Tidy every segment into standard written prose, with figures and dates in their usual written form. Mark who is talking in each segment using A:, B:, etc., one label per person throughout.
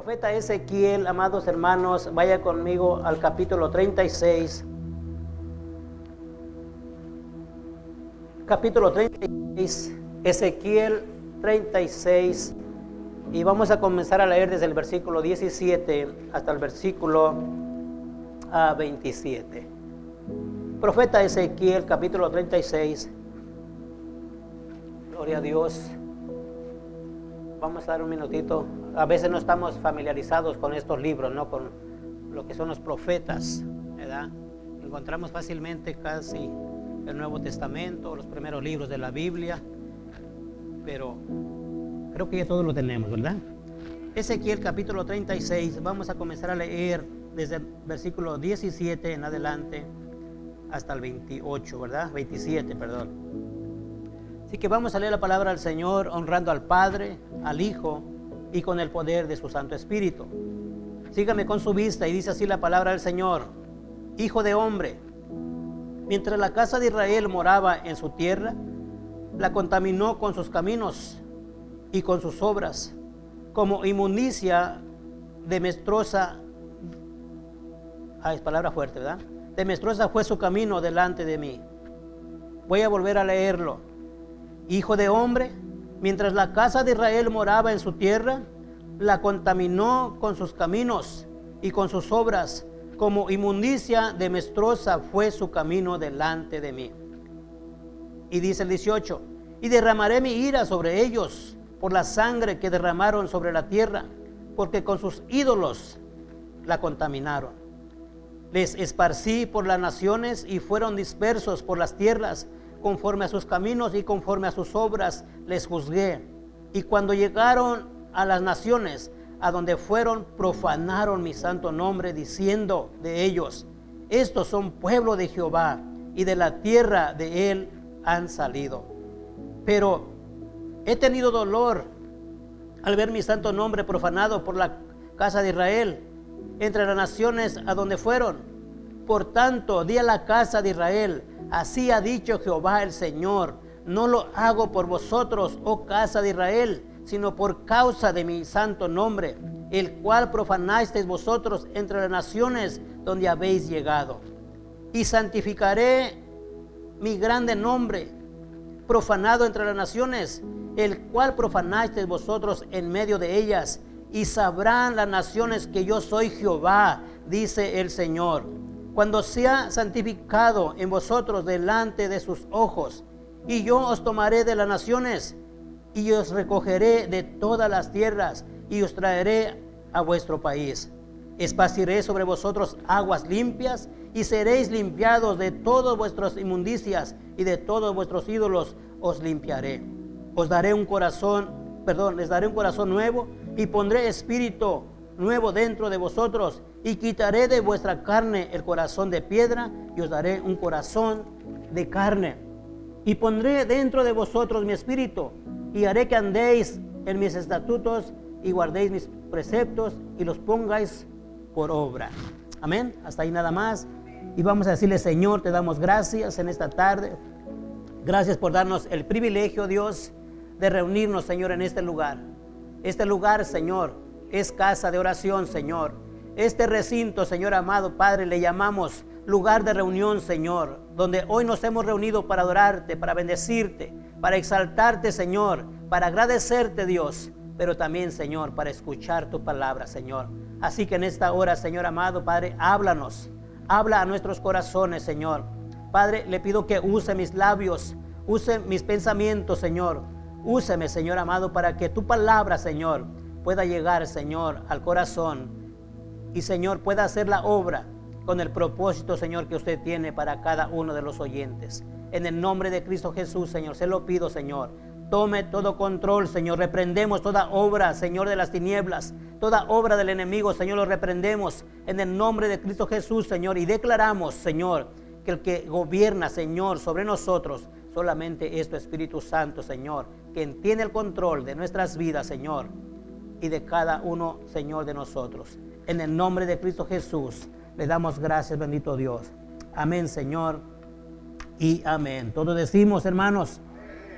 A: profeta Ezequiel, amados hermanos, vaya conmigo al capítulo 36. Capítulo 36, Ezequiel 36. Y vamos a comenzar a leer desde el versículo 17 hasta el versículo 27. Profeta Ezequiel, capítulo 36. Gloria a Dios. Vamos a dar un minutito. A veces no estamos familiarizados con estos libros, ¿no? Con lo que son los profetas, ¿verdad? Encontramos fácilmente casi el Nuevo Testamento, los primeros libros de la Biblia, pero creo que ya todos lo tenemos, ¿verdad? Ezequiel capítulo 36, vamos a comenzar a leer desde el versículo 17 en adelante hasta el 28, ¿verdad? 27, perdón. Así que vamos a leer la palabra del Señor, honrando al Padre, al Hijo y con el poder de su Santo Espíritu. Sígame con su vista y dice así la palabra del Señor. Hijo de hombre, mientras la casa de Israel moraba en su tierra, la contaminó con sus caminos y con sus obras, como inmundicia de menstruosa. Es palabra fuerte, ¿verdad? De menstruosa fue su camino delante de mí. Voy a volver a leerlo. Hijo de hombre, mientras la casa de Israel moraba en su tierra, la contaminó con sus caminos y con sus obras, como inmundicia de menstruosa fue su camino delante de mí. Y dice el 18, y derramaré mi ira sobre ellos por la sangre que derramaron sobre la tierra, porque con sus ídolos la contaminaron. Les esparcí por las naciones y fueron dispersos por las tierras, conforme a sus caminos y conforme a sus obras les juzgué. Y cuando llegaron a las naciones a donde fueron, profanaron mi santo nombre, diciendo de ellos: estos son pueblo de Jehová, y de la tierra de él han salido. Pero he tenido dolor al ver mi santo nombre profanado por la casa de Israel entre las naciones a donde fueron. Por tanto, di a la casa de Israel: así ha dicho Jehová el Señor, no lo hago por vosotros, oh casa de Israel, sino por causa de mi santo nombre, el cual profanasteis vosotros entre las naciones donde habéis llegado. Y santificaré mi grande nombre, profanado entre las naciones, el cual profanasteis vosotros en medio de ellas, y sabrán las naciones que yo soy Jehová, dice el Señor. Cuando sea santificado en vosotros delante de sus ojos, y yo os tomaré de las naciones, y os recogeré de todas las tierras, y os traeré a vuestro país. Esparciré sobre vosotros aguas limpias, y seréis limpiados de todas vuestras inmundicias, y de todos vuestros ídolos os limpiaré. Les daré un corazón nuevo, y pondré espíritu nuevo dentro de vosotros, y quitaré de vuestra carne el corazón de piedra, y os daré un corazón de carne. Y pondré dentro de vosotros mi espíritu, y haré que andéis en mis estatutos, y guardéis mis preceptos, y los pongáis por obra. Amén. Hasta ahí nada más. Y vamos a decirle: Señor, te damos gracias en esta tarde. Gracias por darnos el privilegio, Dios, de reunirnos, Señor, en este lugar. Este lugar, Señor, es casa de oración, Señor. Este recinto, Señor amado Padre, le llamamos lugar de reunión, Señor, donde hoy nos hemos reunido para adorarte, para bendecirte, para exaltarte, Señor, para agradecerte, Dios, pero también, Señor, para escuchar tu palabra, Señor. Así que en esta hora, Señor amado Padre, háblanos, habla a nuestros corazones, Señor. Padre, le pido que use mis labios, use mis pensamientos, Señor. Úseme, Señor amado, para que tu palabra, Señor, pueda llegar, Señor, al corazón, y, Señor, pueda hacer la obra con el propósito, Señor, que usted tiene para cada uno de los oyentes. En el nombre de Cristo Jesús, Señor, se lo pido, Señor. Tome todo control, Señor. Reprendemos toda obra, Señor, de las tinieblas, toda obra del enemigo, Señor, lo reprendemos en el nombre de Cristo Jesús, Señor, y declaramos, Señor, que el que gobierna, Señor, sobre nosotros solamente es tu Espíritu Santo, Señor, quien tiene el control de nuestras vidas, Señor, y de cada uno, Señor, de nosotros. En el nombre de Cristo Jesús le damos gracias, bendito Dios. Amén, Señor, y amén. Todos decimos, hermanos,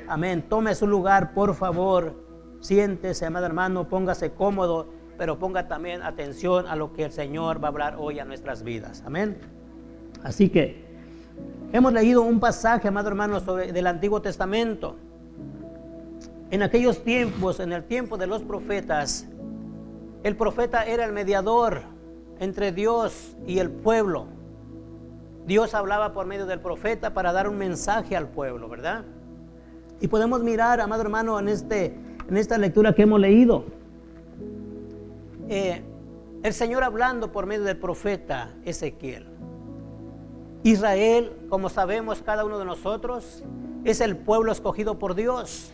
A: amén. Tome su lugar, por favor. Siéntese, amado hermano, póngase cómodo pero ponga también atención a lo que el Señor va a hablar hoy a nuestras vidas. Amén. Así que hemos leído un pasaje, amado hermano, del Antiguo Testamento. En aquellos tiempos, en el tiempo de los profetas, el profeta era el mediador entre Dios y el pueblo. Dios hablaba por medio del profeta para dar un mensaje al pueblo, ¿verdad? Y podemos mirar, amado hermano, en esta lectura que hemos leído, el Señor hablando por medio del profeta Ezequiel. Israel, como sabemos cada uno de nosotros, es el pueblo escogido por Dios.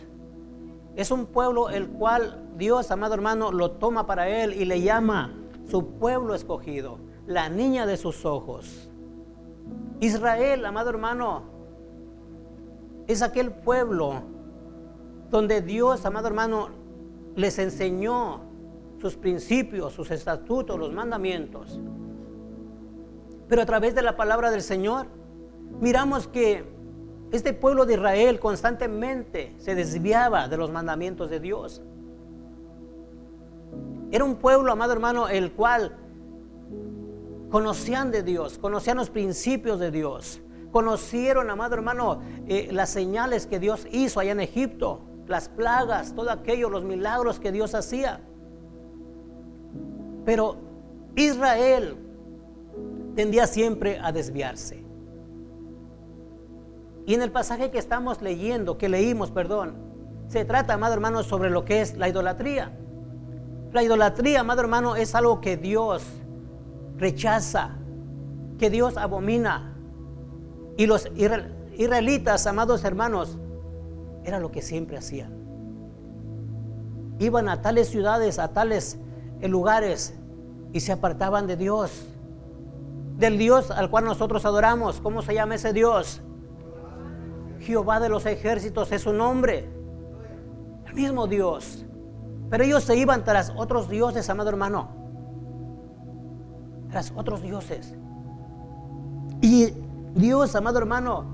A: Es un pueblo el cual Dios, amado hermano, lo toma para él y le llama su pueblo escogido, la niña de sus ojos. Israel, amado hermano, es aquel pueblo donde Dios, amado hermano, les enseñó sus principios, sus estatutos, los mandamientos. Pero a través de la palabra del Señor, miramos que este pueblo de Israel constantemente se desviaba de los mandamientos de Dios. Era un pueblo, amado hermano, el cual conocían de Dios, conocían los principios de Dios, conocieron, amado hermano, las señales que Dios hizo allá en Egipto, las plagas, todo aquello, los milagros que Dios hacía. Pero Israel tendía siempre a desviarse. Y en el pasaje que estamos leyendo, que leímos, se trata, amado hermano, sobre lo que es la idolatría. La idolatría, amado hermano, es algo que Dios rechaza, que Dios abomina. Y los israelitas, amados hermanos, era lo que siempre hacían. Iban a tales ciudades, a tales lugares, y se apartaban de Dios, del Dios al cual nosotros adoramos. ¿Cómo se llama ese Dios? Jehová de los ejércitos es su nombre, el mismo Dios. Pero ellos se iban tras otros dioses, amado hermano, tras otros dioses. Y Dios, amado hermano,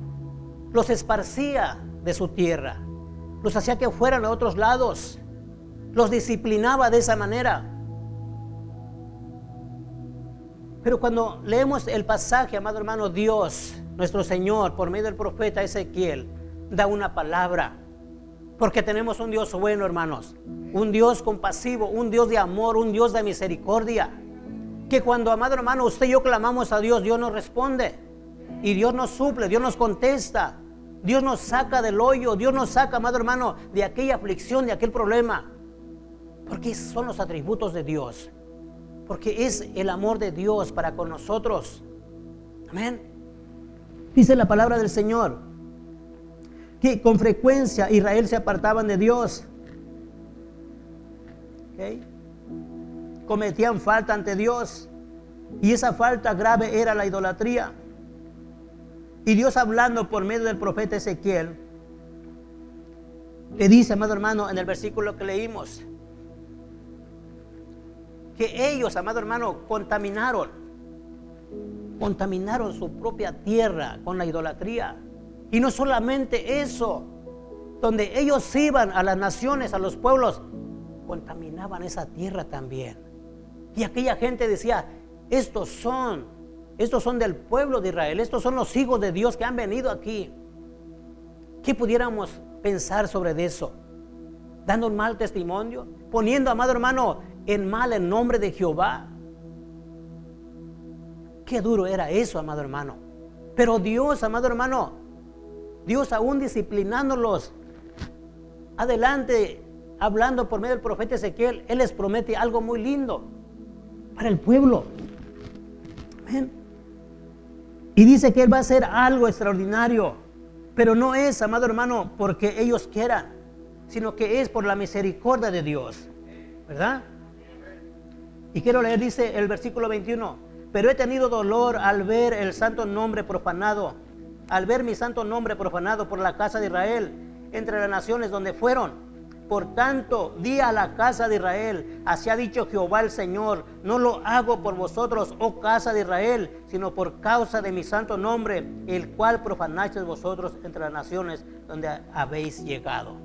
A: los esparcía de su tierra, los hacía que fueran a otros lados, los disciplinaba de esa manera. Pero cuando leemos el pasaje, amado hermano, Dios, nuestro Señor, por medio del profeta Ezequiel, da una palabra. Porque tenemos un Dios bueno, hermanos, un Dios compasivo, un Dios de amor, un Dios de misericordia. Que cuando, amado hermano, usted y yo clamamos a Dios, Dios nos responde. Y Dios nos suple, Dios nos contesta. Dios nos saca del hoyo, Dios nos saca, amado hermano, de aquella aflicción, de aquel problema. Porque esos son los atributos de Dios. Porque es el amor de Dios para con nosotros. Amén. Dice la palabra del Señor que con frecuencia Israel se apartaban de Dios. ¿Okay? Cometían falta ante Dios. Y esa falta grave era la idolatría. Y Dios, hablando por medio del profeta Ezequiel, le dice, amado hermano, en el versículo que leímos, que ellos, amado hermano, contaminaron su propia tierra con la idolatría. Y no solamente eso, donde ellos iban a las naciones, a los pueblos, contaminaban esa tierra también. Y aquella gente decía, estos son del pueblo de Israel, estos son los hijos de Dios que han venido aquí. ¿Qué pudiéramos pensar sobre eso? Dando un mal testimonio, poniendo, amado hermano, en mal el nombre de Jehová. Qué duro era eso, amado hermano. Pero Dios, amado hermano, Dios aún disciplinándolos, adelante, hablando por medio del profeta Ezequiel, Él les promete algo muy lindo para el pueblo. Amén. Y dice que Él va a hacer algo extraordinario, pero no es, amado hermano, porque ellos quieran, sino que es por la misericordia de Dios, ¿verdad? Y quiero leer, dice el versículo 21, pero he tenido dolor al ver el santo nombre profanado, al ver mi santo nombre profanado por la casa de Israel, entre las naciones donde fueron. Por tanto, di a la casa de Israel, así ha dicho Jehová el Señor, no lo hago por vosotros, oh casa de Israel, sino por causa de mi santo nombre, el cual profanasteis vosotros entre las naciones donde habéis llegado.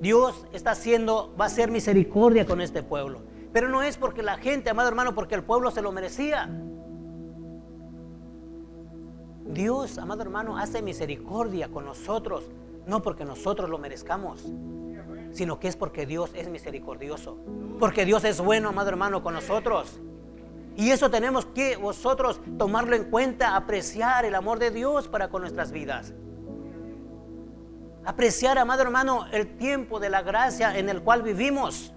A: Dios va a hacer misericordia con este pueblo. Pero no es porque la gente, amado hermano, porque el pueblo se lo merecía. Dios, amado hermano, hace misericordia con nosotros, no porque nosotros lo merezcamos, sino que es porque Dios es misericordioso, porque Dios es bueno, amado hermano, con nosotros. Y eso tenemos que vosotros tomarlo en cuenta, apreciar el amor de Dios para con nuestras vidas. Apreciar, amado hermano, el tiempo de la gracia en el cual vivimos.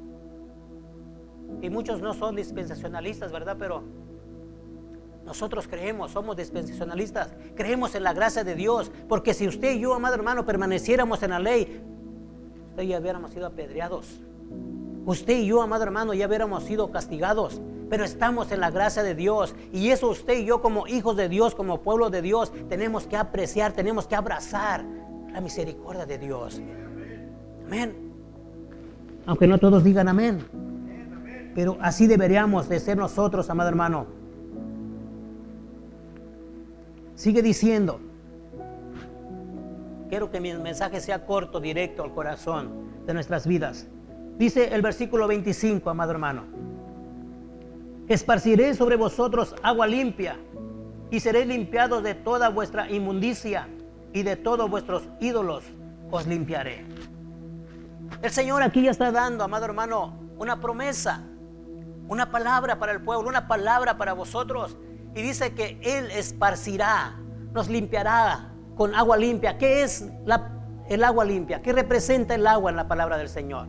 A: Y muchos no son dispensacionalistas, ¿verdad? Pero nosotros creemos, somos dispensacionalistas, creemos en la gracia de Dios, porque si usted y yo, amado hermano, permaneciéramos en la ley, usted y yo hubiéramos sido apedreados. Usted y yo, amado hermano, ya hubiéramos sido castigados. Pero estamos en la gracia de Dios, y eso usted y yo, como hijos de Dios, como pueblo de Dios, tenemos que apreciar, tenemos que abrazar la misericordia de Dios. Amén. Aunque no todos digan amén, pero así deberíamos de ser nosotros, amado hermano. Sigue diciendo, quiero que mi mensaje sea corto, directo al corazón de nuestras vidas. Dice el versículo 25, amado hermano: esparciré sobre vosotros agua limpia, y seréis limpiados de toda vuestra inmundicia, y de todos vuestros ídolos os limpiaré. El Señor aquí ya está dando, amado hermano, una promesa, una palabra para el pueblo, una palabra para vosotros. Y dice que Él esparcirá, nos limpiará con agua limpia. ¿Qué es el agua limpia? ¿Qué representa el agua en la palabra del Señor?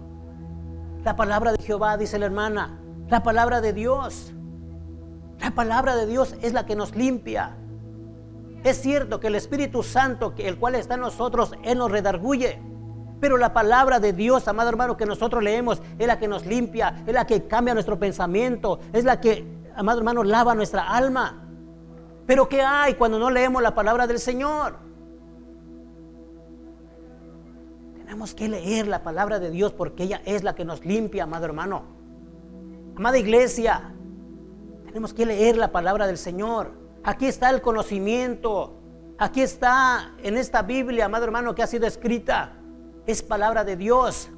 A: La palabra de Jehová, dice la hermana. La palabra de Dios. La palabra de Dios es la que nos limpia. Es cierto que el Espíritu Santo, el cual está en nosotros, Él nos redarguye. Pero la palabra de Dios, amado hermano, que nosotros leemos, es la que nos limpia, es la que cambia nuestro pensamiento, es la que, amado hermano, lava nuestra alma. Pero ¿qué hay cuando no leemos la palabra del Señor? Tenemos que leer la palabra de Dios, porque ella es la que nos limpia, amado hermano. Amada iglesia, tenemos que leer la palabra del Señor. Aquí está el conocimiento. Aquí está en esta Biblia, amado hermano, que ha sido escrita. Es palabra de Dios,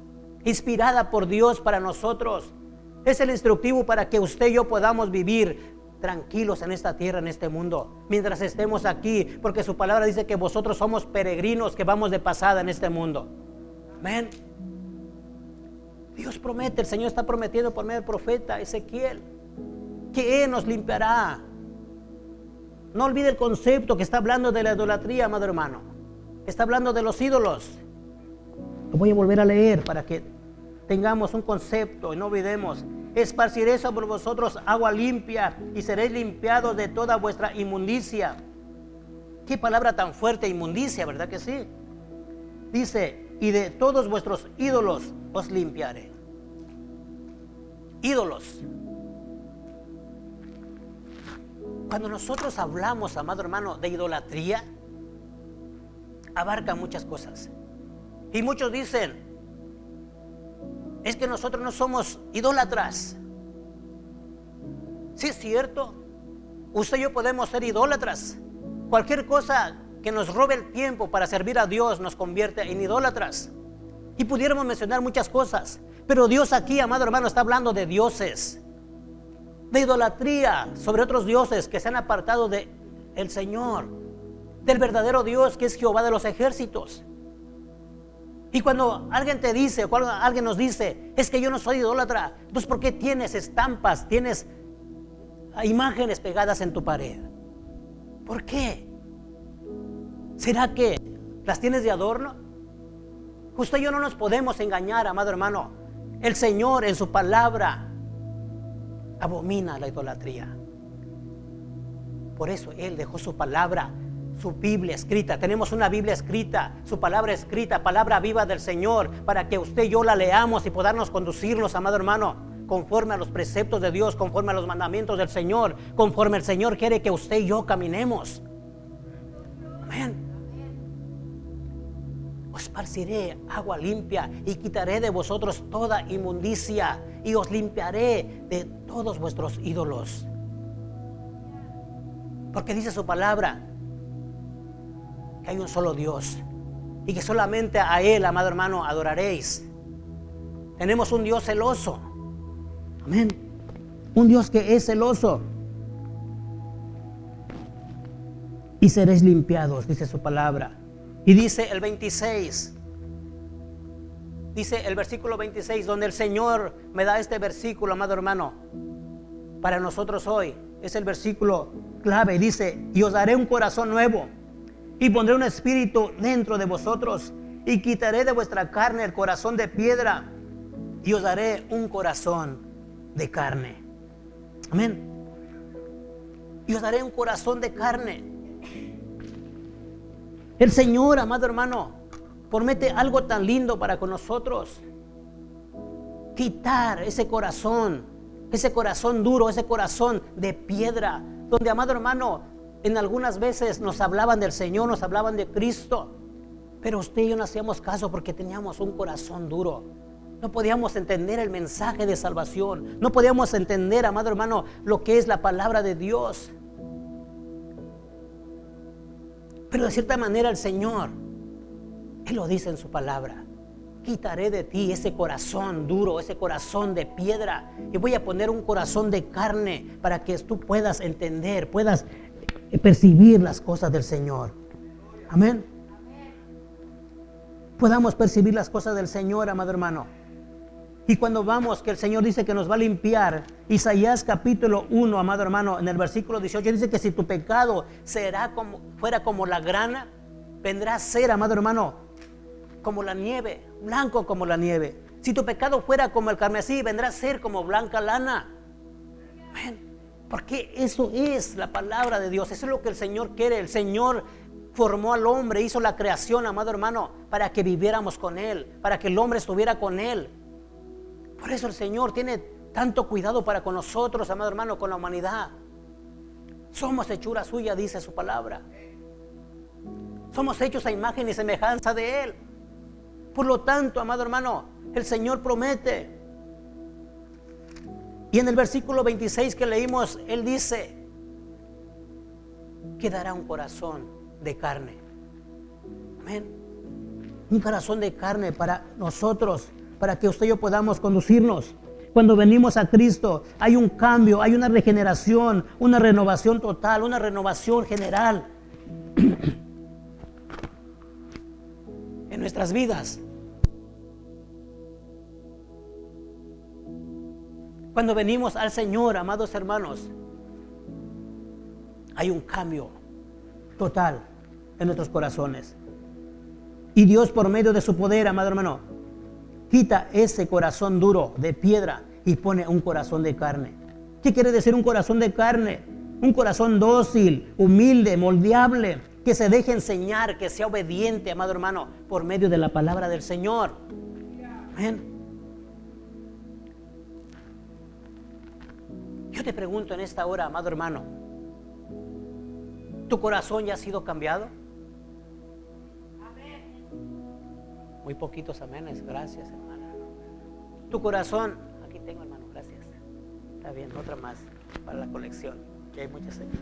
A: inspirada por Dios para nosotros. Es el instructivo para que usted y yo podamos vivir tranquilos en esta tierra, en este mundo, mientras estemos aquí, porque su palabra dice que vosotros somos peregrinos que vamos de pasada en este mundo. Amén. Dios promete, el Señor está prometiendo por medio del profeta Ezequiel que Él nos limpiará. No olvide el concepto que está hablando de la idolatría, amado hermano. Está hablando de los ídolos. Lo voy a volver a leer para que tengamos un concepto y no olvidemos. Esparciré sobre vosotros agua limpia, y seréis limpiados de toda vuestra inmundicia. Qué palabra tan fuerte, inmundicia, ¿verdad que sí? Dice, y de todos vuestros ídolos os limpiaré. Ídolos. Cuando nosotros hablamos, amado hermano, de idolatría, abarca muchas cosas. Y muchos dicen, es que nosotros no somos idólatras. Sí, es cierto. Usted y yo podemos ser idólatras. Cualquier cosa que nos robe el tiempo para servir a Dios nos convierte en idólatras. Y pudiéramos mencionar muchas cosas, pero Dios aquí, amado hermano, está hablando de dioses, de idolatría sobre otros dioses que se han apartado de el Señor, del verdadero Dios que es Jehová de los ejércitos. Y cuando alguien te dice, o cuando alguien nos dice, es que yo no soy idólatra, entonces ¿por qué tienes estampas, tienes imágenes pegadas en tu pared? ¿Por qué? ¿Será que las tienes de adorno? Usted y yo no nos podemos engañar, amado hermano. El Señor en su palabra abomina la idolatría. Por eso Él dejó su palabra, su Biblia escrita. Tenemos una Biblia escrita, su palabra escrita, palabra viva del Señor, para que usted y yo la leamos y podamos conducirnos, amado hermano, conforme a los preceptos de Dios, conforme a los mandamientos del Señor, conforme el Señor quiere que usted y yo caminemos. Amén. Os esparciré agua limpia y quitaré de vosotros toda inmundicia, y os limpiaré de todos vuestros ídolos. Porque dice su palabra que hay un solo Dios y que solamente a Él, amado hermano, adoraréis. Tenemos un Dios celoso. Amén. un Dios que es celoso. Y seréis limpiados, dice su palabra. Y dice el 26, dice el versículo 26, donde el Señor me da este versículo, amado hermano, para nosotros hoy. Es el versículo clave. Dice: y os daré un corazón nuevo, y pondré un espíritu dentro de vosotros, y quitaré de vuestra carne el corazón de piedra, y os daré un corazón de carne. Amén. Y os daré un corazón de carne. El Señor, amado hermano, promete algo tan lindo para con nosotros: quitar ese corazón duro, ese corazón de piedra, donde, amado hermano, en algunas veces nos hablaban del Señor, nos hablaban de Cristo, pero usted y yo no hacíamos caso porque teníamos un corazón duro. No podíamos entender el mensaje de salvación, no podíamos entender, amado hermano, lo que es la palabra de Dios. Pero de cierta manera el Señor, Él lo dice en su palabra: quitaré de ti ese corazón duro, ese corazón de piedra, y voy a poner un corazón de carne para que tú puedas entender, puedas percibir las cosas del Señor. Amén. Podamos percibir las cosas del Señor, amado hermano. Y cuando vamos, que el Señor dice que nos va a limpiar, Isaías capítulo 1, amado hermano, en el versículo 18 dice que si tu pecado fuera como la grana, vendrá a ser, amado hermano, como la nieve, blanco como la nieve. Si tu pecado fuera como el carmesí, vendrá a ser como blanca lana. Amén. Porque eso es la palabra de Dios, eso es lo que el Señor quiere. El Señor formó al hombre, hizo la creación, amado hermano, para que viviéramos con Él, para que el hombre estuviera con Él. Por eso el Señor tiene tanto cuidado para con nosotros, amado hermano, con la humanidad. Somos hechura suya, dice su palabra. Somos hechos a imagen y semejanza de Él. Por lo tanto, amado hermano, el Señor promete. Y en el versículo 26 que leímos, Él dice que dará un corazón de carne. Amén. Un corazón de carne para nosotros, para que usted y yo podamos conducirnos. Cuando venimos a Cristo, hay un cambio, hay una regeneración, una renovación total, una renovación general en nuestras vidas. Cuando venimos al Señor, amados hermanos, hay un cambio total en nuestros corazones. Y Dios, por medio de su poder, amado hermano, quita ese corazón duro de piedra y pone un corazón de carne. ¿Qué quiere decir un corazón de carne? Un corazón dócil, humilde, moldeable, que se deje enseñar, que sea obediente, amado hermano, por medio de la palabra del Señor. Amén. Yo te pregunto en esta hora, amado hermano, ¿tu corazón ya ha sido cambiado? Muy poquitos amenes, gracias, hermana. Tu corazón, aquí tengo, hermano, gracias. Está bien, otra más para la colección, que hay muchas aquí.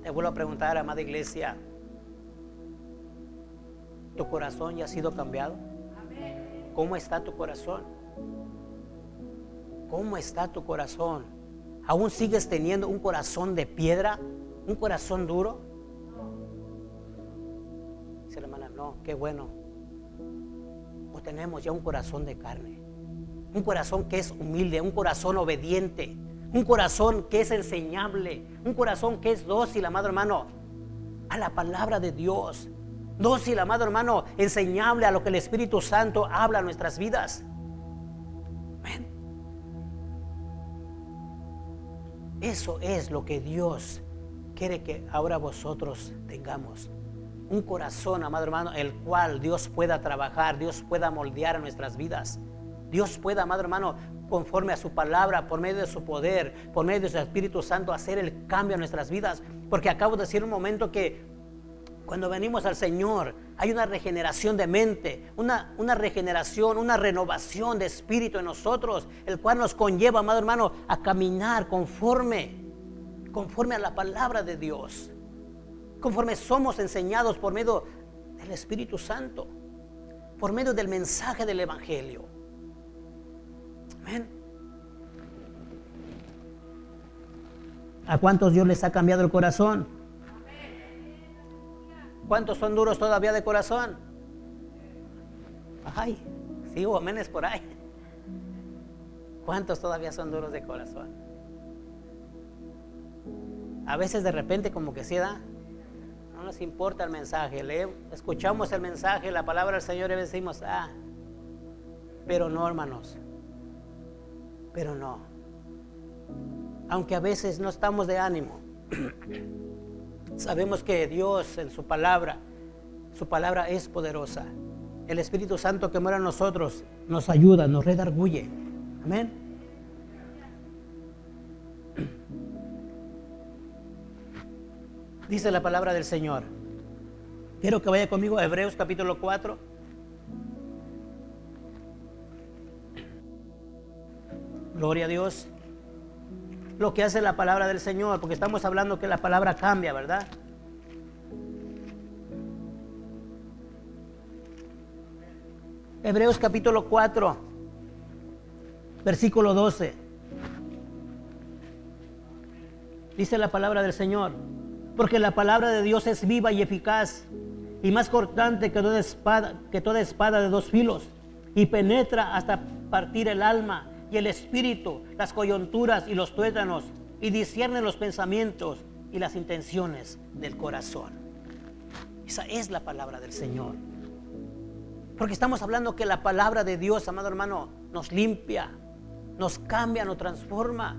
A: Te vuelvo a preguntar, amada iglesia, ¿tu corazón ya ha sido cambiado? ¿Cómo está tu corazón? ¿Cómo está tu corazón? ¿Aún sigues teniendo un corazón de piedra? ¿Un corazón duro? Dice la hermana, no, qué bueno. O tenemos ya un corazón de carne, un corazón que es humilde, un corazón obediente, un corazón que es enseñable, un corazón que es dócil, amado hermano, a la palabra de Dios. Dócil, amado hermano, enseñable a lo que el Espíritu Santo habla a nuestras vidas. Amén. Eso es lo que Dios quiere que ahora vosotros tengamos. Un corazón, amado hermano, el cual Dios pueda trabajar, Dios pueda moldear en nuestras vidas. Dios pueda, amado hermano, conforme a su palabra, por medio de su poder, por medio de su Espíritu Santo, hacer el cambio en nuestras vidas. Porque acabo de decir un momento que cuando venimos al Señor hay una regeneración de mente, una regeneración, una renovación de espíritu en nosotros, el cual nos conlleva, amado hermano, a caminar conforme a la palabra de Dios, conforme somos enseñados por medio del Espíritu Santo, por medio del mensaje del Evangelio. Amén. ¿A cuántos Dios les ha cambiado el corazón? ¿Cuántos son duros todavía de corazón? Ay, sí, o aménes por ahí. ¿Cuántos todavía son duros de corazón? A veces de repente como que sí da. No nos importa el mensaje. Escuchamos el mensaje, la palabra del Señor y decimos, pero no, hermanos. Pero no. Aunque a veces no estamos de ánimo, sabemos que Dios en su palabra es poderosa. El Espíritu Santo que mora en nosotros nos ayuda, nos redarguye. Amén. Dice la palabra del Señor. Quiero que vaya conmigo a Hebreos capítulo 4. Gloria a Dios. Lo que hace la palabra del Señor, porque estamos hablando que la palabra cambia, ¿verdad? Hebreos capítulo 4, versículo 12. Dice la palabra del Señor: porque la palabra de Dios es viva y eficaz, y más cortante que toda espada de dos filos, y penetra hasta partir el alma y el espíritu, las coyunturas y los tuétanos, y discierne los pensamientos y las intenciones del corazón. Esa es la palabra del Señor. Porque estamos hablando que la palabra de Dios, amado hermano, nos limpia, nos cambia, nos transforma.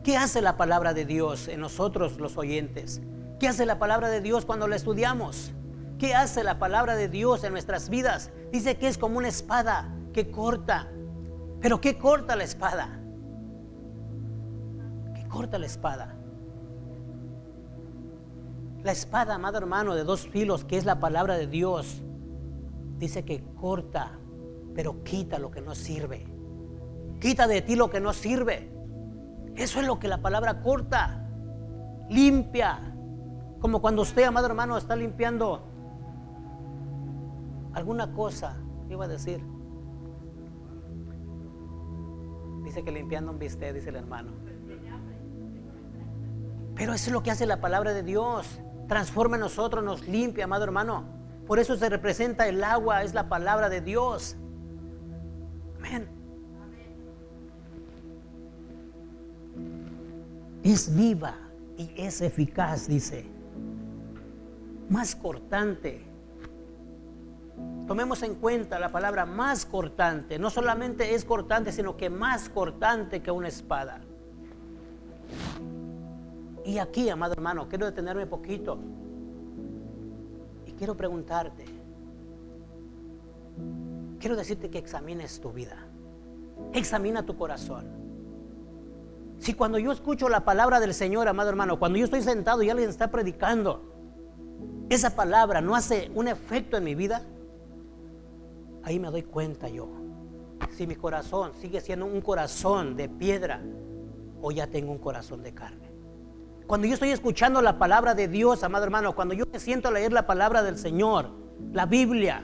A: ¿Qué hace la palabra de Dios en nosotros los oyentes? ¿Qué hace la palabra de Dios cuando la estudiamos? ¿Qué hace la palabra de Dios en nuestras vidas? Dice que es como una espada que corta. ¿Pero qué corta la espada? ¿Qué corta la espada? La espada, amado hermano, de dos filos, que es la palabra de Dios, dice que corta, pero quita lo que no sirve. Quita de ti lo que no sirve. Eso es lo que la palabra corta. Limpia. Como cuando usted, amado hermano, está limpiando alguna cosa. Iba a decir. Dice que limpiando un bistec, dice el hermano. Pero eso es lo que hace la palabra de Dios. Transforma en nosotros, nos limpia, amado hermano. Por eso se representa el agua, es la palabra de Dios. Amén. Es viva y es eficaz, dice. Más cortante. Tomemos en cuenta la palabra más cortante. No solamente es cortante, sino que más cortante que una espada. Y aquí, amado hermano, quiero detenerme un poquito. Y quiero preguntarte. Quiero decirte que examines tu vida. Examina tu corazón. Si cuando yo escucho la palabra del Señor, amado hermano, cuando yo estoy sentado y alguien está predicando, esa palabra no hace un efecto en mi vida, ahí me doy cuenta yo si mi corazón sigue siendo un corazón de piedra o ya tengo un corazón de carne. Cuando yo estoy escuchando la palabra de Dios, amado hermano, cuando yo me siento a leer la palabra del Señor, la Biblia.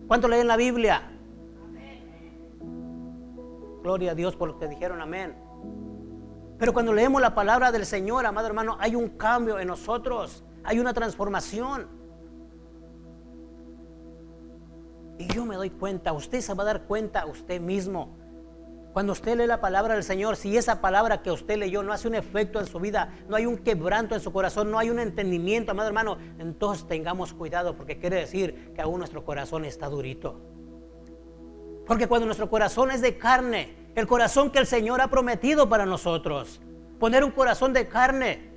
A: ¿Cuánto leen la Biblia? Amén. Gloria a Dios por lo que dijeron amén. Pero cuando leemos la palabra del Señor, amado hermano, hay un cambio en nosotros, hay una transformación. Y yo me doy cuenta, usted se va a dar cuenta usted mismo. Cuando usted lee la palabra del Señor, si esa palabra que usted leyó no hace un efecto en su vida, no hay un quebranto en su corazón, no hay un entendimiento, amado hermano, entonces tengamos cuidado, porque quiere decir que aún nuestro corazón está durito. Porque cuando nuestro corazón es de carne, el corazón que el Señor ha prometido para nosotros, poner un corazón de carne.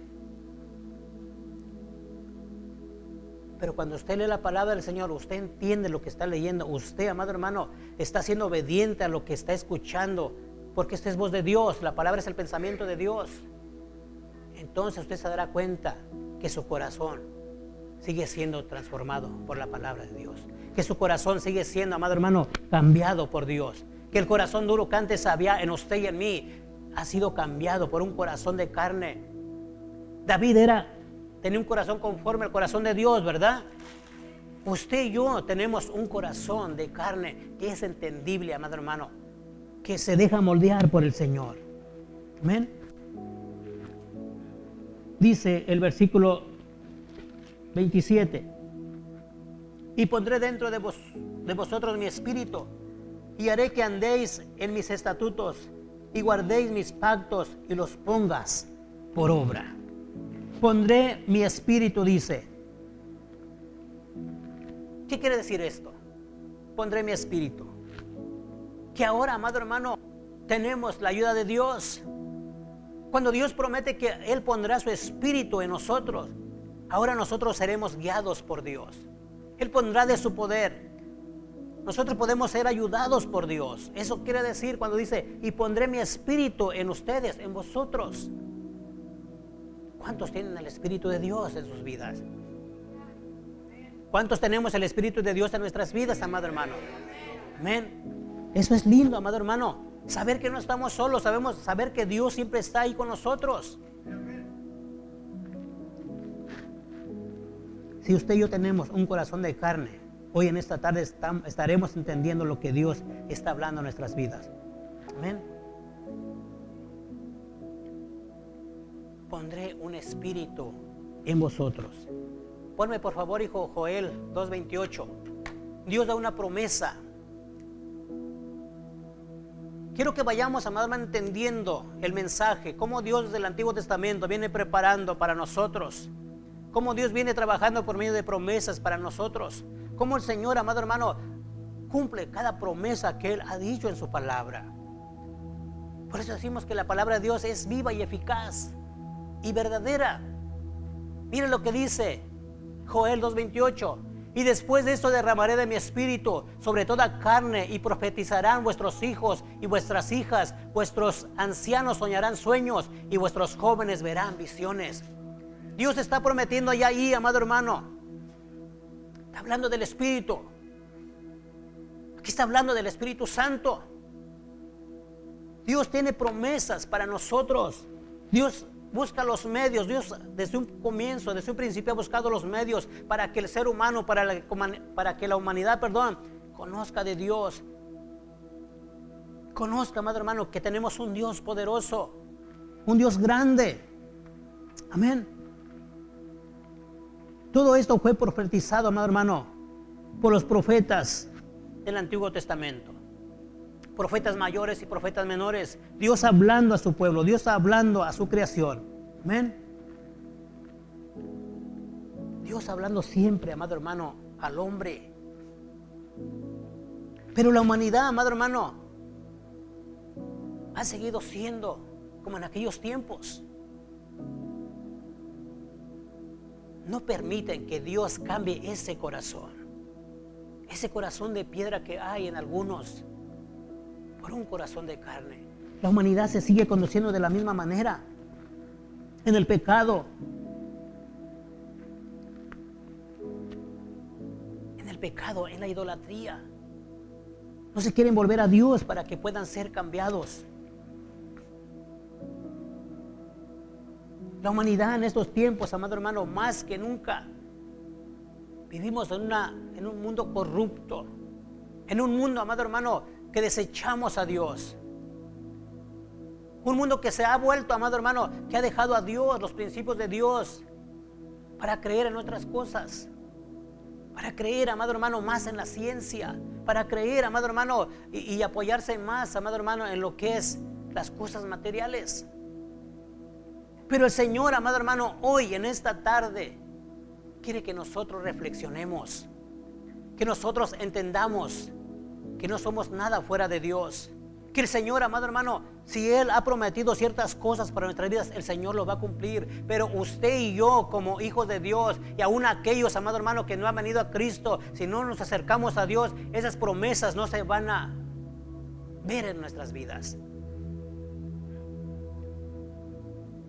A: Pero cuando usted lee la palabra del Señor, usted entiende lo que está leyendo. Usted, amado hermano, está siendo obediente a lo que está escuchando, porque esta es voz de Dios, la palabra es el pensamiento de Dios. Entonces usted se dará cuenta que su corazón sigue siendo transformado por la palabra de Dios, que su corazón sigue siendo, amado hermano, cambiado por Dios, que el corazón duro que antes había en usted y en mí ha sido cambiado por un corazón de carne. David tenía un corazón conforme al corazón de Dios, ¿verdad? Usted y yo tenemos un corazón de carne que es entendible, amado hermano, que se deja moldear por el Señor. Amén. dice el versículo 27, y pondré dentro de vosotros mi espíritu, y haré que andéis en mis estatutos, y guardéis mis pactos, y los pongas por obra. Pondré mi espíritu, dice. ¿Qué quiere decir esto? Pondré mi espíritu. Que ahora, amado hermano, tenemos la ayuda de Dios. Cuando Dios promete que Él pondrá su espíritu en nosotros, ahora nosotros seremos guiados por Dios. Él pondrá de su poder. Nosotros podemos ser ayudados por Dios. Eso quiere decir cuando dice, y pondré mi espíritu en ustedes, en vosotros. ¿Cuántos tienen el Espíritu de Dios en sus vidas? ¿Cuántos tenemos el Espíritu de Dios en nuestras vidas, amado hermano? Amén. Eso es lindo, amado hermano. Saber que no estamos solos, saber que Dios siempre está ahí con nosotros. Si usted y yo tenemos un corazón de carne, hoy en esta tarde estaremos entendiendo lo que Dios está hablando en nuestras vidas. Amén. Pondré un espíritu en vosotros. Ponme por favor, hijo, Joel 2:28. Dios da una promesa. Quiero que vayamos, amado hermano, entendiendo el mensaje, cómo Dios desde el Antiguo Testamento viene preparando para nosotros, cómo Dios viene trabajando por medio de promesas para nosotros, cómo el Señor, amado hermano, cumple cada promesa que Él ha dicho en su palabra. Por eso decimos que la palabra de Dios es viva y eficaz y verdadera. Miren lo que dice Joel 2:28. Y después de esto derramaré de mi espíritu sobre toda carne, y profetizarán vuestros hijos y vuestras hijas, vuestros ancianos soñarán sueños, y vuestros jóvenes verán visiones. Dios está prometiendo ya ahí, amado hermano. Está hablando del Espíritu. Aquí está hablando del Espíritu Santo. Dios tiene promesas para nosotros. Dios busca los medios. Dios desde un comienzo, desde un principio ha buscado los medios para que el ser humano, para que la humanidad, conozca de Dios. Conozca, amado hermano, que tenemos un Dios poderoso, un Dios grande. Amén. Todo esto fue profetizado, amado hermano, por los profetas del Antiguo Testamento. Profetas mayores y profetas menores. Dios hablando a su pueblo, Dios hablando a su creación. Amén. Dios hablando siempre, amado hermano, al hombre. Pero la humanidad, amado hermano, ha seguido siendo como en aquellos tiempos. No permiten que Dios cambie ese corazón de piedra que hay en algunos, por un corazón de carne. La humanidad se sigue conduciendo de la misma manera, en el pecado, en la idolatría. No se quieren volver a Dios para que puedan ser cambiados. La humanidad en estos tiempos, amado hermano, más que nunca vivimos en un mundo corrupto, en un mundo, amado hermano, que desechamos a Dios. Un mundo que se ha vuelto, amado hermano, que ha dejado a Dios, los principios de Dios, para creer en otras cosas, para creer, amado hermano, más en la ciencia, para creer, amado hermano, y apoyarse más, amado hermano, en lo que es las cosas materiales. Pero el Señor, amado hermano, hoy en esta tarde quiere que nosotros reflexionemos, que nosotros entendamos que no somos nada fuera de Dios, que el Señor, amado hermano, si Él ha prometido ciertas cosas para nuestras vidas, el Señor lo va a cumplir. Pero usted y yo, como hijos de Dios, y aún aquellos, amado hermano, que no han venido a Cristo, si no nos acercamos a Dios, esas promesas no se van a ver en nuestras vidas.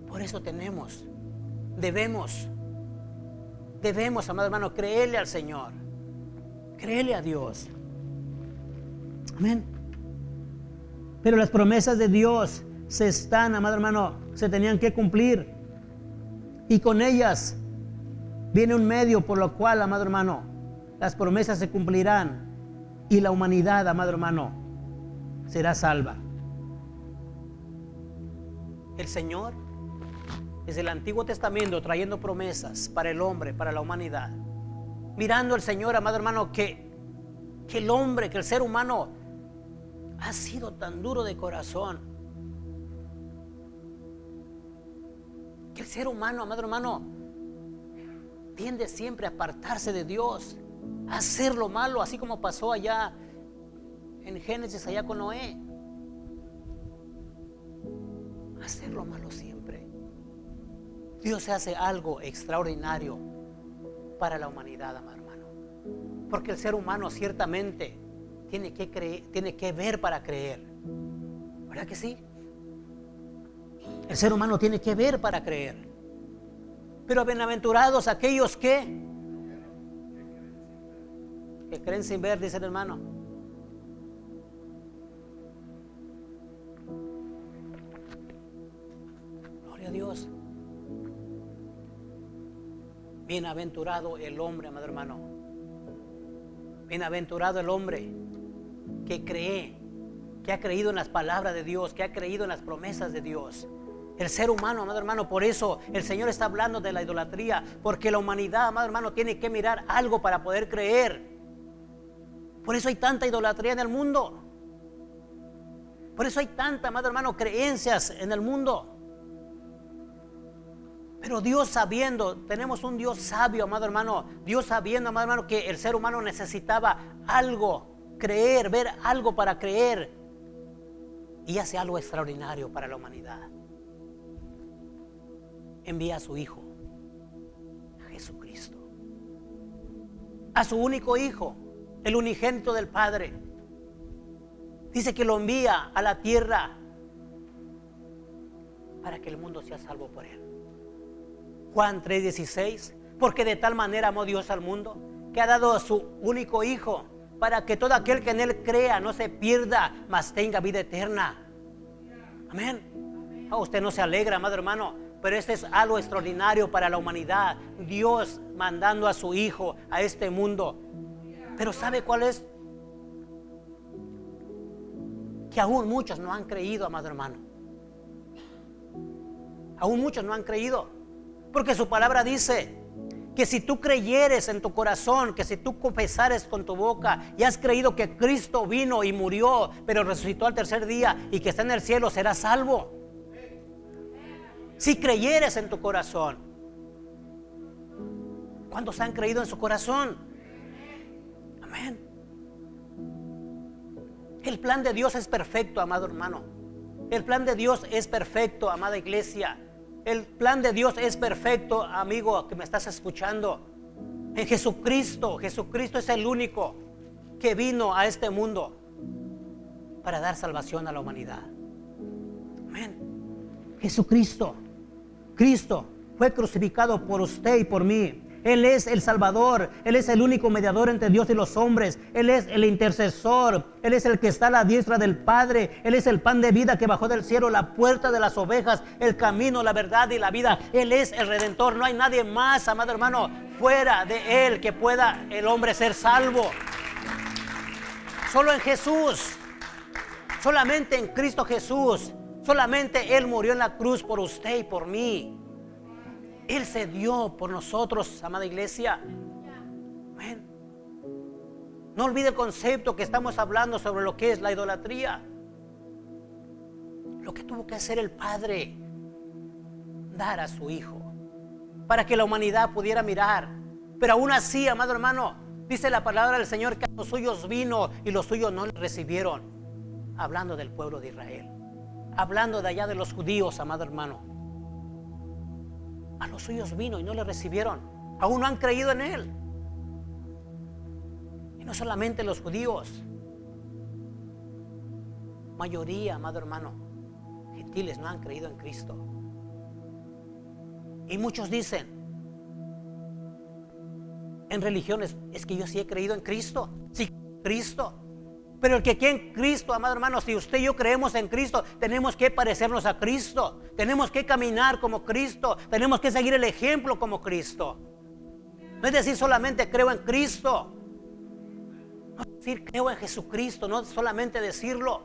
A: Por eso debemos, amado hermano, creerle al Señor, creerle a Dios. Amén. Pero las promesas de Dios amado hermano, se tenían que cumplir. Y con ellas viene un medio por lo cual, amado hermano, las promesas se cumplirán y la humanidad, amado hermano, será salva. El Señor desde el Antiguo Testamento, trayendo promesas para el hombre, para la humanidad. Mirando al Señor, amado hermano, que el hombre, que el ser humano ha sido tan duro de corazón. Que el ser humano, amado hermano, tiende siempre a apartarse de Dios, a hacer lo malo, así como pasó allá en Génesis, allá con Noé. Hacer lo malo siempre. Dios hace algo extraordinario para la humanidad, amado hermano, porque el ser humano ciertamente tiene que creer, tiene que ver para creer. ¿Verdad que sí? El ser humano tiene que ver para creer. Pero bienaventurados aquellos que creen sin ver, dice el hermano. Gloria a Dios. Bienaventurado el hombre, amado hermano. Bienaventurado el hombre que cree, que ha creído en las palabras de Dios, que ha creído en las promesas de Dios. El ser humano, amado hermano, por eso el Señor está hablando de la idolatría, porque la humanidad, amado hermano, tiene que mirar algo para poder creer. Por eso hay tanta idolatría en el mundo. Por eso hay tanta, amado hermano, creencias en el mundo. Pero Dios sabiendo, tenemos un Dios sabio, amado hermano. Dios sabiendo, amado hermano, que el ser humano necesitaba algo, creer, ver algo para creer, y hace algo extraordinario para la humanidad. Envía a su Hijo, a Jesucristo, a su único Hijo, el unigénito del Padre. Dice que lo envía a la tierra para que el mundo sea salvo por él. Juan 3:16, porque de tal manera amó Dios al mundo, que ha dado a su único Hijo, para que todo aquel que en él crea no se pierda, mas tenga vida eterna. Amén. Usted no se alegra, amado hermano, pero este es algo extraordinario para la humanidad. Dios mandando a su Hijo a este mundo. Pero ¿sabe cuál es? Que aún muchos no han creído, amado hermano. Aún muchos no han creído. Porque su palabra dice que si tú creyeres en tu corazón, que si tú confesares con tu boca y has creído que Cristo vino y murió, pero resucitó al tercer día y que está en el cielo, serás salvo. Si creyeres en tu corazón. ¿Cuántos han creído en su corazón? Amén. El plan de Dios es perfecto, amado hermano. El plan de Dios es perfecto, amada iglesia. El plan de Dios es perfecto, amigo que me estás escuchando. En Jesucristo. Jesucristo es el único que vino a este mundo para dar salvación a la humanidad. Amén. Jesucristo. Cristo fue crucificado por usted y por mí. Él es el Salvador. Él es el único mediador entre Dios y los hombres. Él es el intercesor. Él es el que está a la diestra del Padre. Él es el pan de vida que bajó del cielo, la puerta de las ovejas, el camino, la verdad y la vida. Él es el Redentor. No hay nadie más, amado hermano, fuera de Él que pueda el hombre ser salvo. Solo en Jesús. Solamente en Cristo Jesús. Solamente Él murió en la cruz por usted y por mí. Él se dio por nosotros, amada iglesia. Amén. No olvide el concepto que estamos hablando sobre lo que es la idolatría. Lo que tuvo que hacer el Padre, dar a su Hijo para que la humanidad pudiera mirar. Pero aún así, amado hermano, dice la palabra del Señor que a los suyos vino y los suyos no le recibieron. Hablando del pueblo de Israel, hablando de allá de los judíos, amado hermano. A los suyos vino y no le recibieron. Aún no han creído en Él. Y no solamente los judíos. Mayoría, amado hermano, gentiles no han creído en Cristo. Y muchos dicen en religiones, es que yo sí he creído en Cristo. Sí, Cristo. Pero el que cree en Cristo, amado hermano, si usted y yo creemos en Cristo, tenemos que parecernos a Cristo. Tenemos que caminar como Cristo. Tenemos que seguir el ejemplo como Cristo. No es decir solamente creo en Cristo. No es decir creo en Jesucristo. No es solamente decirlo.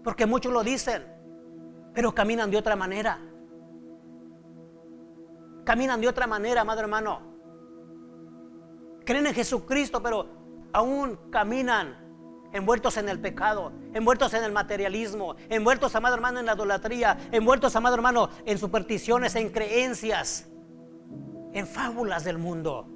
A: Porque muchos lo dicen, pero caminan de otra manera. Caminan de otra manera, amado hermano. Creen en Jesucristo, pero aún caminan envueltos en el pecado, envueltos en el materialismo, envueltos, amado hermano, en la idolatría, envueltos, amado hermano, en supersticiones, en creencias, en fábulas del mundo.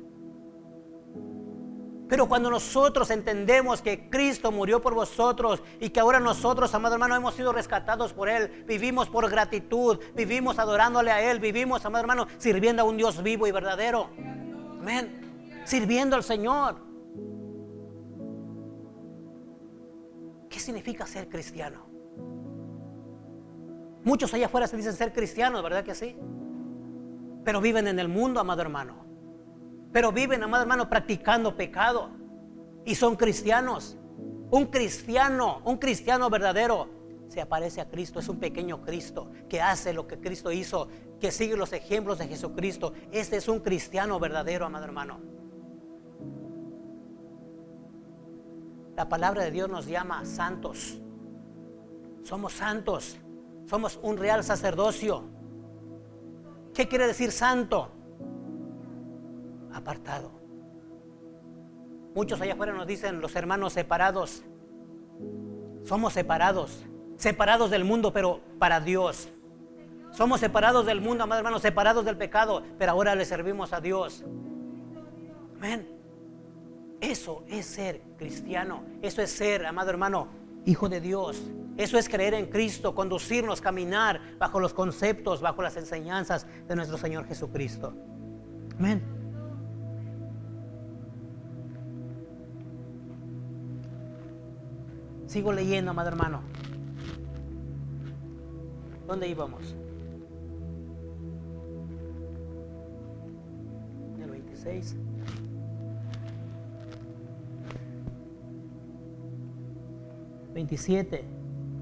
A: Pero cuando nosotros entendemos que Cristo murió por vosotros y que ahora nosotros, amado hermano, hemos sido rescatados por Él, vivimos por gratitud, vivimos adorándole a Él, vivimos, amado hermano, sirviendo a un Dios vivo y verdadero. Amén. Sirviendo al Señor. ¿Qué significa ser cristiano? Muchos allá afuera se dicen ser cristianos, ¿verdad que sí? Pero viven en el mundo, amado hermano. Pero viven, amado hermano, practicando pecado. Y son cristianos. Un cristiano verdadero se aparece a Cristo. Es un pequeño Cristo que hace lo que Cristo hizo, que sigue los ejemplos de Jesucristo. Este es un cristiano verdadero, amado hermano. La palabra de Dios nos llama santos. Somos santos. Somos un real sacerdocio. ¿Qué quiere decir santo? Apartado. Muchos allá afuera nos dicen los hermanos separados. Somos separados del mundo, pero para Dios. Somos separados del mundo, amados hermanos, separados del pecado, pero ahora le servimos a Dios. Amén. Eso es ser cristiano. Eso es ser, amado hermano, hijo de Dios. Eso es creer en Cristo, conducirnos, caminar bajo los conceptos, bajo las enseñanzas de nuestro Señor Jesucristo. Amén. Sigo leyendo, amado hermano. ¿Dónde íbamos? El 26.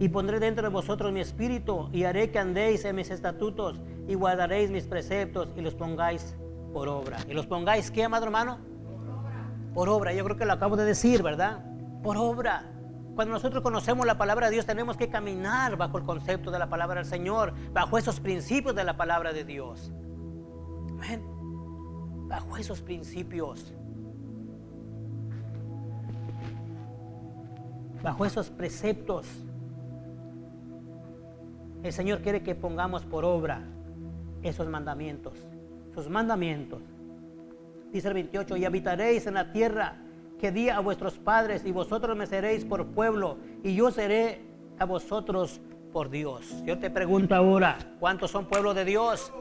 A: Y pondré dentro de vosotros mi espíritu y haré que andéis en mis estatutos y guardaréis mis preceptos y los pongáis por obra. ¿Y los pongáis qué, amado hermano? Por obra. Yo creo que lo acabo de decir, ¿verdad? Por obra. Cuando nosotros conocemos la palabra de Dios, tenemos que caminar bajo el concepto de la palabra del Señor, bajo esos principios de la palabra de Dios. Amén. Bajo esos principios, bajo esos preceptos, el Señor quiere que pongamos por obra esos mandamientos. Sus mandamientos. Dice el 28: y habitaréis en la tierra que di a vuestros padres, y vosotros me seréis por pueblo, y yo seré a vosotros por Dios. Yo te pregunto ahora, ¿cuántos son pueblo de Dios?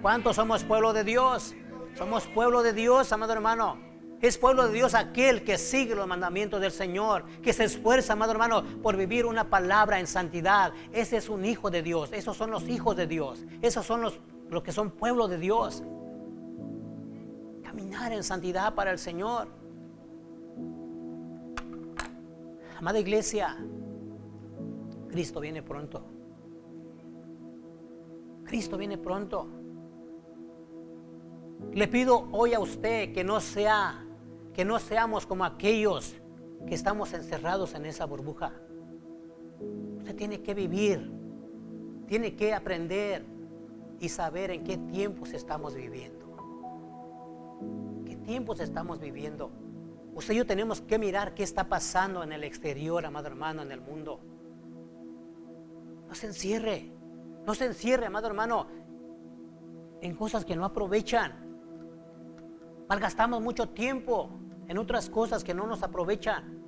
A: ¿Cuántos somos pueblo de Dios? Somos pueblo de Dios, amado hermano. Es pueblo de Dios aquel que sigue los mandamientos del Señor, que se esfuerza, amado hermano, por vivir una palabra en santidad. Ese es un hijo de Dios. Esos son los hijos de Dios. Esos son los que son pueblo de Dios. Caminar en santidad para el Señor. Amada iglesia, Cristo viene pronto. Cristo viene pronto. Le pido hoy a usted que no seamos como aquellos que estamos encerrados en esa burbuja. Usted tiene que vivir, tiene que aprender y saber en qué tiempos estamos viviendo. ¿Qué tiempos estamos viviendo? Usted y yo tenemos que mirar qué está pasando en el exterior, amado hermano, en el mundo. No se encierre, amado hermano, en cosas que no aprovechan. Malgastamos mucho tiempo en otras cosas que no nos aprovechan.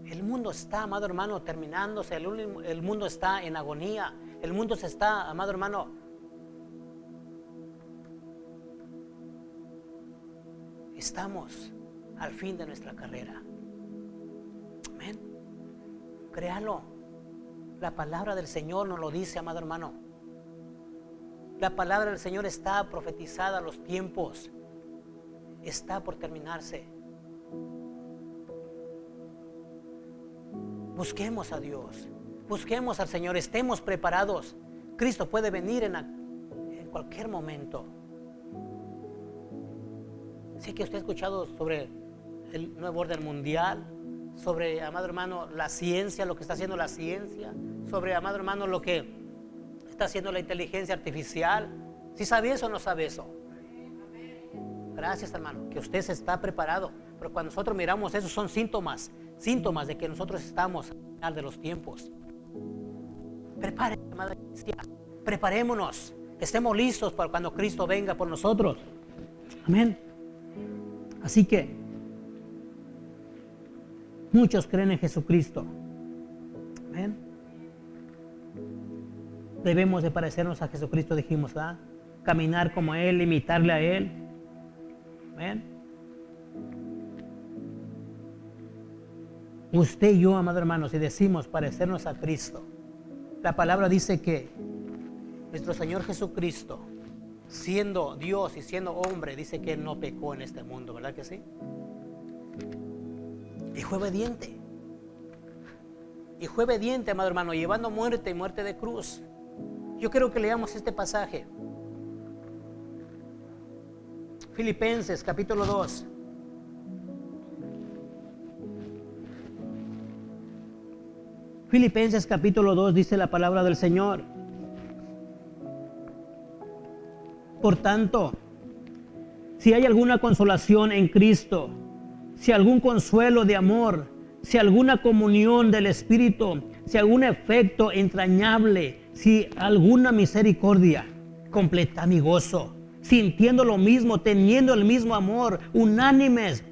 A: El mundo está, amado hermano, terminándose. El mundo está en agonía. El mundo se está, amado hermano, estamos al fin de nuestra carrera. Amén. Créalo. La palabra del Señor nos lo dice, amado hermano. La palabra del Señor está profetizada a los tiempos. Está por terminarse. Busquemos a Dios. Busquemos al Señor. Estemos preparados. Cristo puede venir en cualquier momento. Sé que usted ha escuchado sobre el nuevo orden mundial, sobre, amado hermano, la ciencia, lo que está haciendo la ciencia, sobre, amado hermano, lo que Está haciendo la inteligencia artificial. ¿Sí sabe eso o no sabe eso? Gracias, hermano, que usted se está preparado. Pero cuando nosotros miramos eso, son síntomas de que nosotros estamos al final de los tiempos. Prepárense, amada iglesia. Preparémonos. Estemos listos para cuando Cristo venga por nosotros. Amén. Así que muchos creen en Jesucristo. Amén. Debemos de parecernos a Jesucristo, dijimos, ¿verdad? Caminar como Él, imitarle a Él. Amén. Usted y yo, amado hermano, si decimos parecernos a Cristo, la palabra dice que nuestro Señor Jesucristo, siendo Dios y siendo hombre, dice que Él no pecó en este mundo, ¿verdad que sí? Y fue obediente. Y fue obediente, amado hermano, llevando muerte y muerte de cruz. Yo quiero que leamos este pasaje. Filipenses capítulo 2. Filipenses capítulo 2 dice la palabra del Señor. Por tanto, si hay alguna consolación en Cristo, si algún consuelo de amor, si alguna comunión del Espíritu, si algún efecto entrañable, si alguna misericordia, completa mi gozo, sintiendo lo mismo, teniendo el mismo amor, unánimes,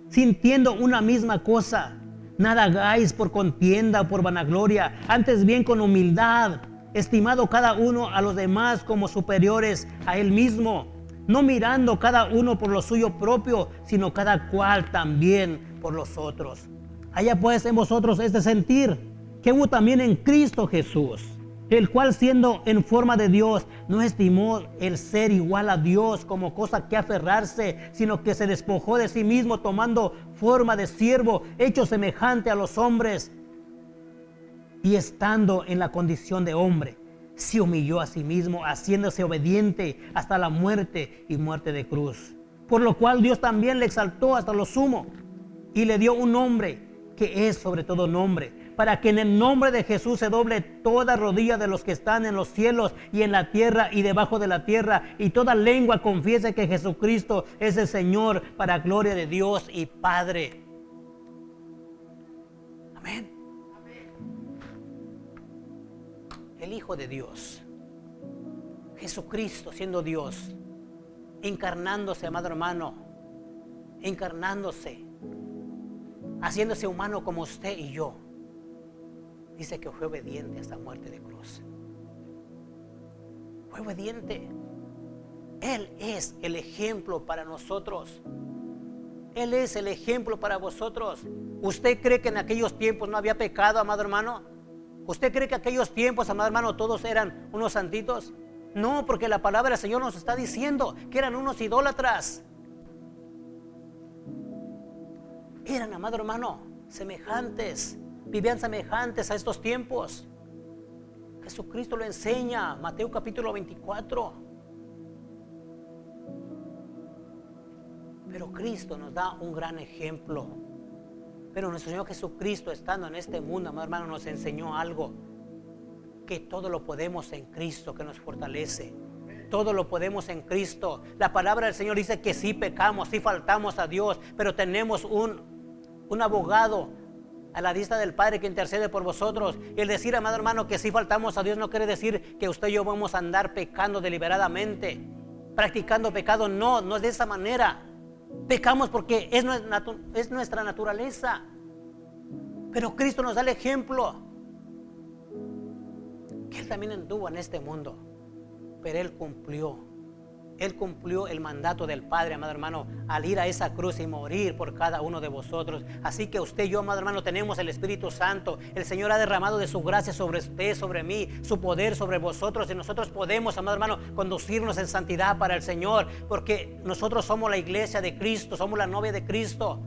A: sintiendo una misma cosa. Nada hagáis por contienda o por vanagloria, antes bien con humildad, estimado cada uno a los demás como superiores a él mismo, no mirando cada uno por lo suyo propio, sino cada cual también por los otros. Haya pues en vosotros este sentir que hubo también en Cristo Jesús, el cual siendo en forma de Dios, no estimó el ser igual a Dios como cosa que aferrarse, sino que se despojó de sí mismo, tomando forma de siervo, hecho semejante a los hombres, y estando en la condición de hombre, se humilló a sí mismo, haciéndose obediente hasta la muerte y muerte de cruz. Por lo cual Dios también le exaltó hasta lo sumo y le dio un nombre que es sobre todo nombre, para que en el nombre de Jesús se doble toda rodilla de los que están en los cielos y en la tierra y debajo de la tierra, y toda lengua confiese que Jesucristo es el Señor, para gloria de Dios y Padre. Amén. El Hijo de Dios, Jesucristo siendo Dios, encarnándose, amado hermano, encarnándose, haciéndose humano como usted y yo, dice que fue obediente hasta muerte de cruz. Fue obediente. Él es el ejemplo para nosotros. Él es el ejemplo para vosotros. ¿Usted cree que en aquellos tiempos no había pecado, amado hermano? ¿Usted cree que en aquellos tiempos, amado hermano, todos eran unos santitos? No, porque la palabra del Señor nos está diciendo que eran unos idólatras. Eran, amado hermano, semejantes, vivían semejantes a estos tiempos. Jesucristo lo enseña, Mateo capítulo 24. Pero Cristo nos da un gran ejemplo. Pero nuestro Señor Jesucristo, estando en este mundo, amado hermano, nos enseñó algo: que todo lo podemos en Cristo, que nos fortalece. Todo lo podemos en Cristo. La palabra del Señor dice que sí pecamos, sí faltamos a Dios, pero tenemos un abogado a la diestra del Padre que intercede por vosotros. Y el decir, amado hermano, que sí faltamos a Dios no quiere decir que usted y yo vamos a andar pecando deliberadamente, practicando pecado. No, no es de esa manera. Pecamos porque es nuestra naturaleza. Pero Cristo nos da el ejemplo que Él también anduvo en este mundo, pero Él cumplió el mandato del Padre, amado hermano, al ir a esa cruz y morir por cada uno de vosotros. Así que usted y yo, amado hermano, tenemos el Espíritu Santo. El Señor ha derramado de su gracia sobre usted, sobre mí, su poder sobre vosotros, y nosotros podemos, amado hermano, conducirnos en santidad para el Señor, porque nosotros somos la iglesia de Cristo, somos la novia de Cristo.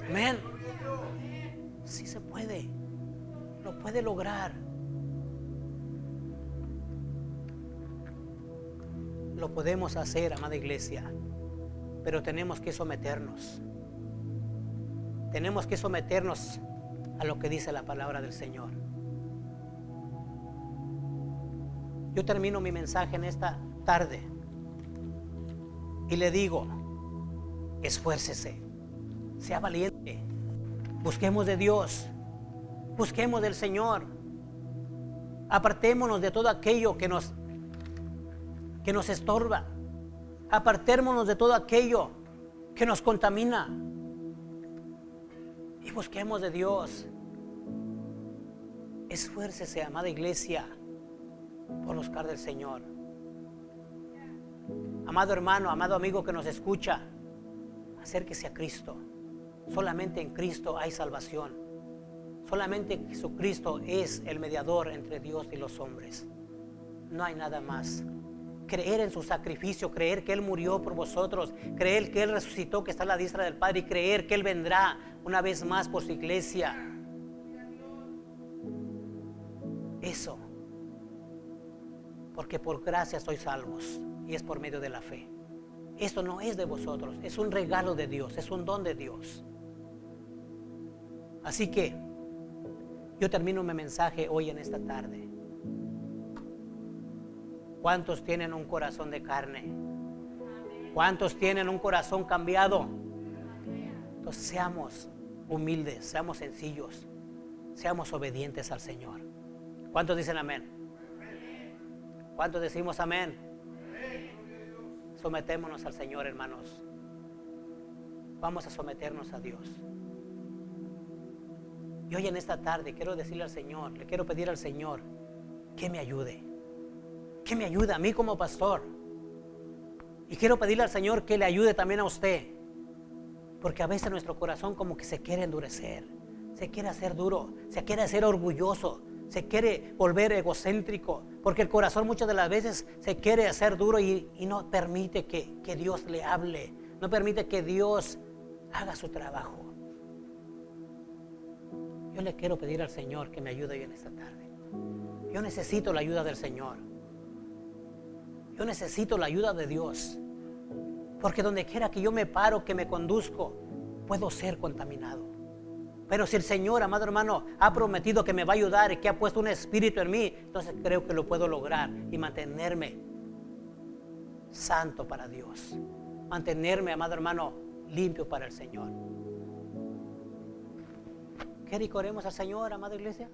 A: Amén. Sí se puede, lo puede lograr. Lo podemos hacer, amada iglesia, pero tenemos que someternos. Tenemos que someternos a lo que dice la palabra del Señor. Yo termino mi mensaje en esta tarde y le digo, esfuércese, sea valiente, busquemos de Dios, busquemos del Señor, apartémonos de todo aquello que nos estorba, apartémonos de todo aquello que nos contamina y busquemos de Dios. Esfuércese, amada iglesia, por buscar del Señor. Amado hermano, amado amigo que nos escucha, acérquese a Cristo. Solamente en Cristo hay salvación. Solamente Jesucristo es el mediador entre Dios y los hombres. No hay nada más. Creer en su sacrificio, creer que Él murió por vosotros, creer que Él resucitó, que está a la diestra del Padre, y creer que Él vendrá una vez más por su iglesia. Eso. Porque por gracia sois salvos, y es por medio de la fe. Esto no es de vosotros, es un regalo de Dios, es un don de Dios. Así que yo termino mi mensaje hoy en esta tarde. ¿Cuántos tienen un corazón de carne? ¿Cuántos tienen un corazón cambiado? Entonces seamos humildes, seamos sencillos, seamos obedientes al Señor. ¿Cuántos dicen amén? ¿Cuántos decimos amén? Sometémonos al Señor, hermanos. Vamos a someternos a Dios. Y hoy en esta tarde quiero decirle al Señor, le quiero pedir al Señor que me ayude. Que me ayude a mí como pastor. Y quiero pedirle al Señor que le ayude también a usted. Porque a veces nuestro corazón como que se quiere endurecer, se quiere hacer duro, se quiere hacer orgulloso, se quiere volver egocéntrico. Porque el corazón muchas de las veces se quiere hacer duro y no permite que Dios le hable. No permite que Dios haga su trabajo. Yo le quiero pedir al Señor que me ayude hoy en esta tarde. Yo necesito la ayuda del Señor. Yo necesito la ayuda de Dios. Porque donde quiera que yo me paro, que me conduzco, puedo ser contaminado. Pero si el Señor, amado hermano, ha prometido que me va a ayudar y que ha puesto un espíritu en mí, entonces creo que lo puedo lograr y mantenerme santo para Dios. Mantenerme, amado hermano, limpio para el Señor. ¿Qué oremos al Señor, amada iglesia?